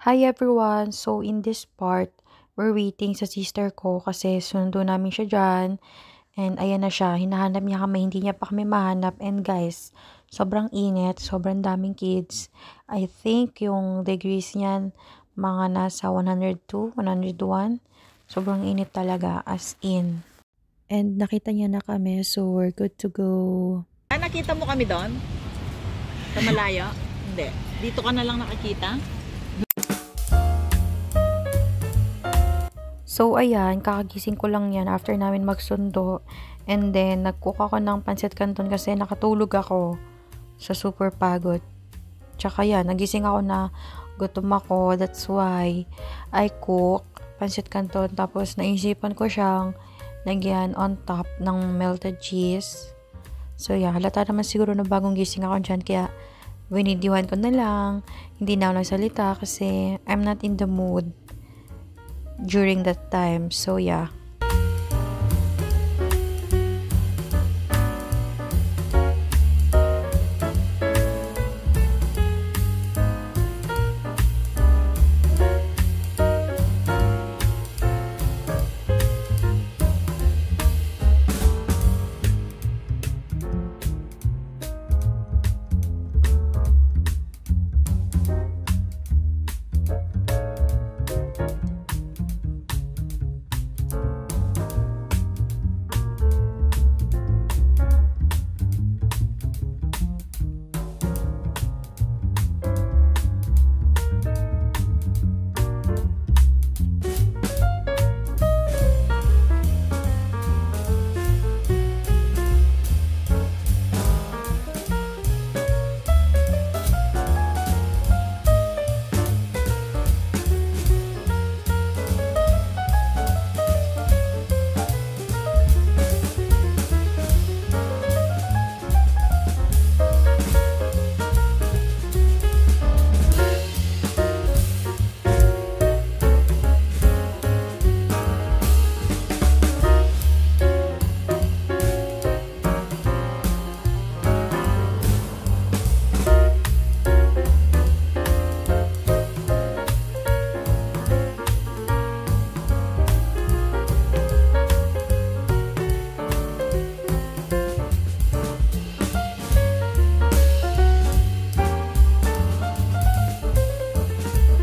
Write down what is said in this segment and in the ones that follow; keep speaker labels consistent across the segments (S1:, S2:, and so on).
S1: Hi everyone! So in this part, we're waiting sa sister ko kasi sundo namin siya dyan. And ayan na siya, hinahanap niya kami, hindi niya pa kami mahanap. And guys, sobrang init, sobrang daming kids. I think yung degrees niyan mga nasa 102, 101. Sobrang init talaga, as in. And nakita niya na kami, so we're good to go.
S2: Nakita mo kami doon? Sa malayo? Hindi. Dito ka na lang nakakita?
S1: So, ayan, kakagising ko lang yan after namin magsundo. And then, nag-cook ako ng pancit canton kasi nakatulog ako sa super pagod. Tsaka yan, nagising ako na gutom ako. That's why I cook pancit canton. Tapos, naisipan ko siyang lagyan on top ng melted cheese. So, yeah, halata naman siguro na bagong gising ako dyan. Kaya, winidiwan ko na lang. Hindi na ako nagsalita kasi I'm not in the mood during that time. So yeah.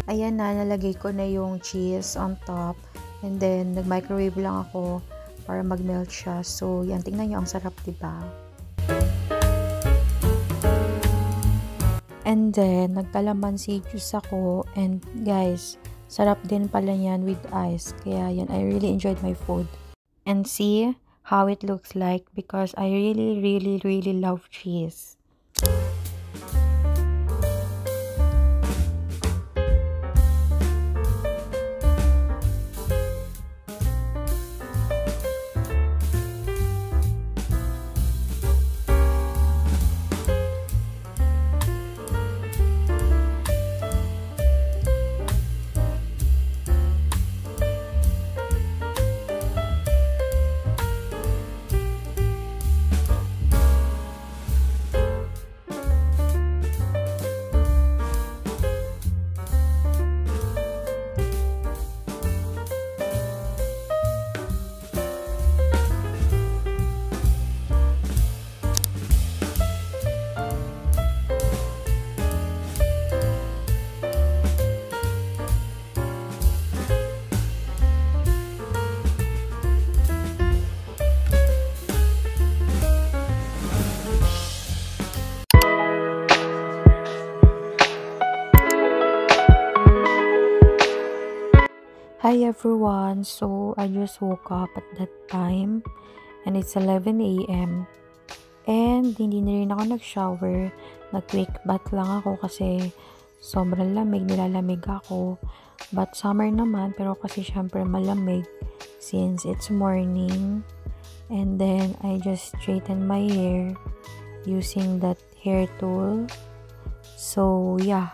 S1: Ayan na, nalagay ko na yung cheese on top. And then, nag-microwave lang ako para mag-melt siya. So, yan, tingnan nyo, ang sarap, diba? And then, nagkalamansi juice ako. And guys, sarap din pala yan with ice. Kaya yan, I really enjoyed my food. And see how it looks like because I really love cheese. Hi everyone! So, I just woke up at that time and it's 11 a.m. And hindi na rin ako nag-shower. Nag-quick bath lang ako kasi sobrang lamig, nilalamig ako. But summer naman, pero kasi syempre malamig since it's morning. And then, I just straightened my hair using that hair tool. So, yeah.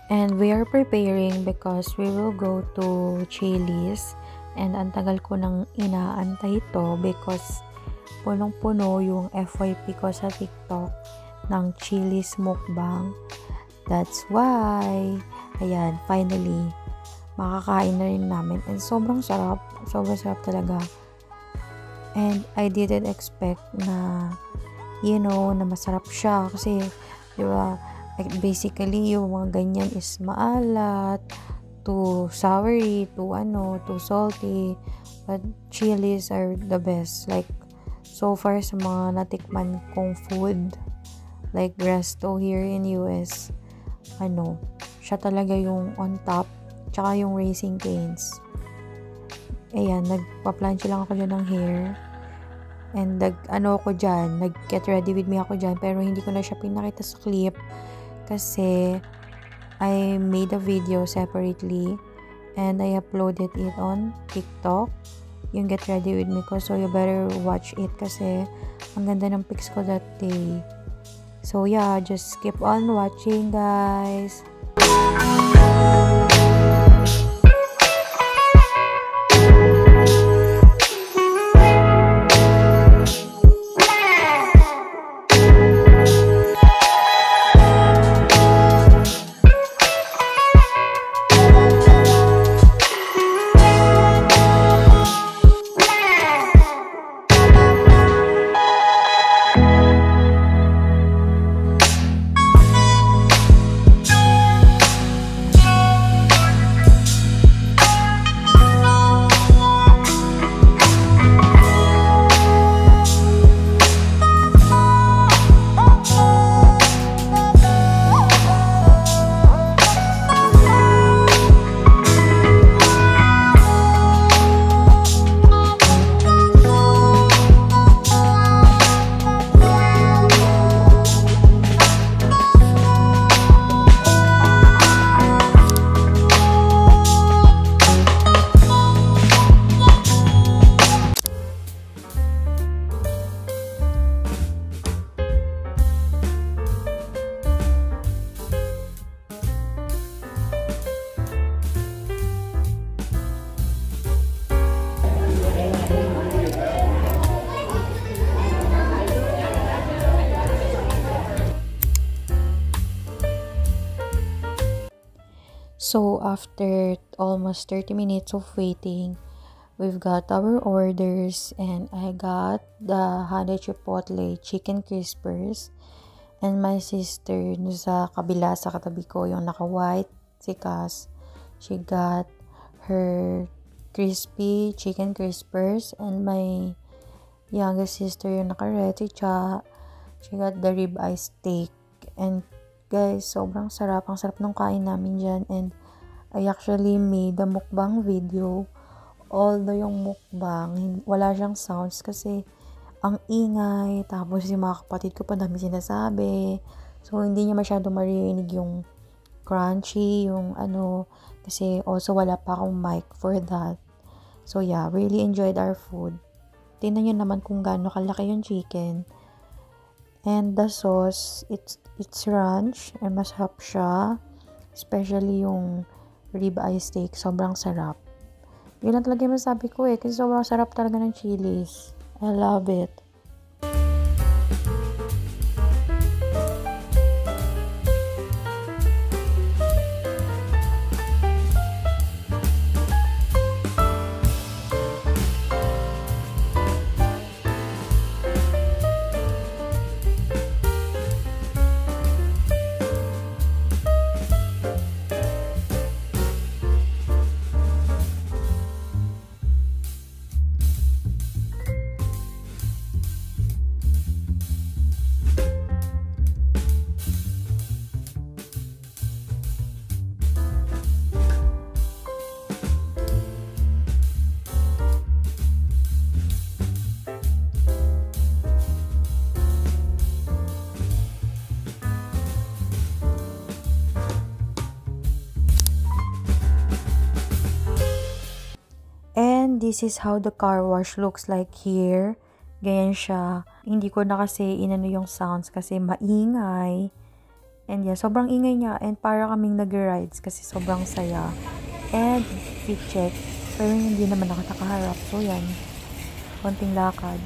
S1: And we are preparing because we will go to Chili's and ang tagal ko nang inaantay ito because punong-puno yung FYP ko sa TikTok ng Chili's mukbang. That's why, ayan, finally, makakain na rin namin. And sobrang sarap talaga. And I didn't expect na, na masarap siya. Kasi, di ba, basically, yung mga ganyan is maalat, too soury, too salty. But chilies are the best. Like, so far sa mga natikman kong food, like Resto here in US, siya talaga yung on top, tsaka yung Raising Cane's. Ayan, nagpa-plancha lang ako dyan ng hair. And nag-get ready with me ako dyan, pero hindi ko na siya pinakita sa clip kasi I made a video separately and I uploaded it on TikTok, yung get ready with me ko. So you better watch it kasi ang ganda ng pics ko that day. So yeah, just keep on watching, guys. So, after almost 30 minutes of waiting, we've got our orders and I got the Honey Chipotle Chicken Crispers and my sister sa kabila sa katabi ko, yung naka-white, si Cass, she got her crispy chicken crispers and my youngest sister yung naka-red, si Cha, she got the ribeye steak. And guys, sobrang sarap. Ang sarap nung kain namin dyan. And I actually made a mukbang video. Although yung mukbang, wala siyang sounds kasi ang ingay. Tapos yung mga kapatid ko pa dami sinasabi. So, hindi niya masyado maririnig yung crunchy, yung kasi also wala pa akong mic for that. So, yeah, really enjoyed our food. Tingnan nyo naman kung gaano kalaki yung chicken. And the sauce, it's ranch and masarap siya. Especially yung ribeye steak, sobrang sarap. Yun lang talaga yung masabi ko kasi sobrang sarap talaga ng Chili's. I love it. This is how the car wash looks like here. Ganyan siya. Hindi ko na kasi inano yung sounds kasi maingay. And yeah, sobrang ingay niya. And para kaming nag-rides kasi sobrang saya. And if you check, Pero hindi naman ako nakaharap. So, yan. Konting lakad.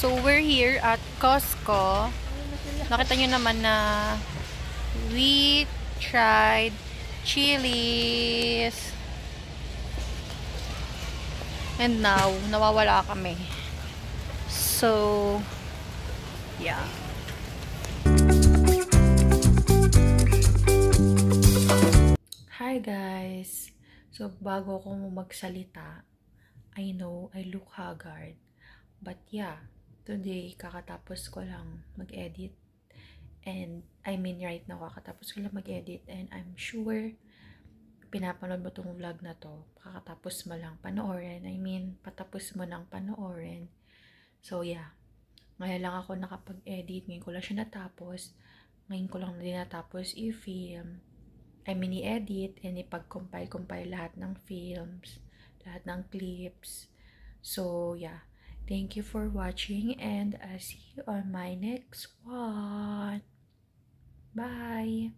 S1: So, we're here at Costco. Nakita nyo naman na we tried chilies. And now, nawawala kami. So, yeah. Hi guys! So, bago ko magsalita, I know I look haggard. But yeah, today, kakatapos ko lang mag-edit. And, I mean right now, kakatapos ko lang mag-edit. And I'm sure, pinapanood mo tong vlog na to, kakatapos mo lang panoorin. I mean, patapos mo nang panoorin. So, yeah. Ngayon lang ako nakapag-edit. Ngayon ko lang siya natapos. Ngayon ko lang din natapos i-film. I mean, i-edit and ipag-compile lahat ng films, lahat ng clips. So, yeah. Thank you for watching and I'll see you on my next one. Bye!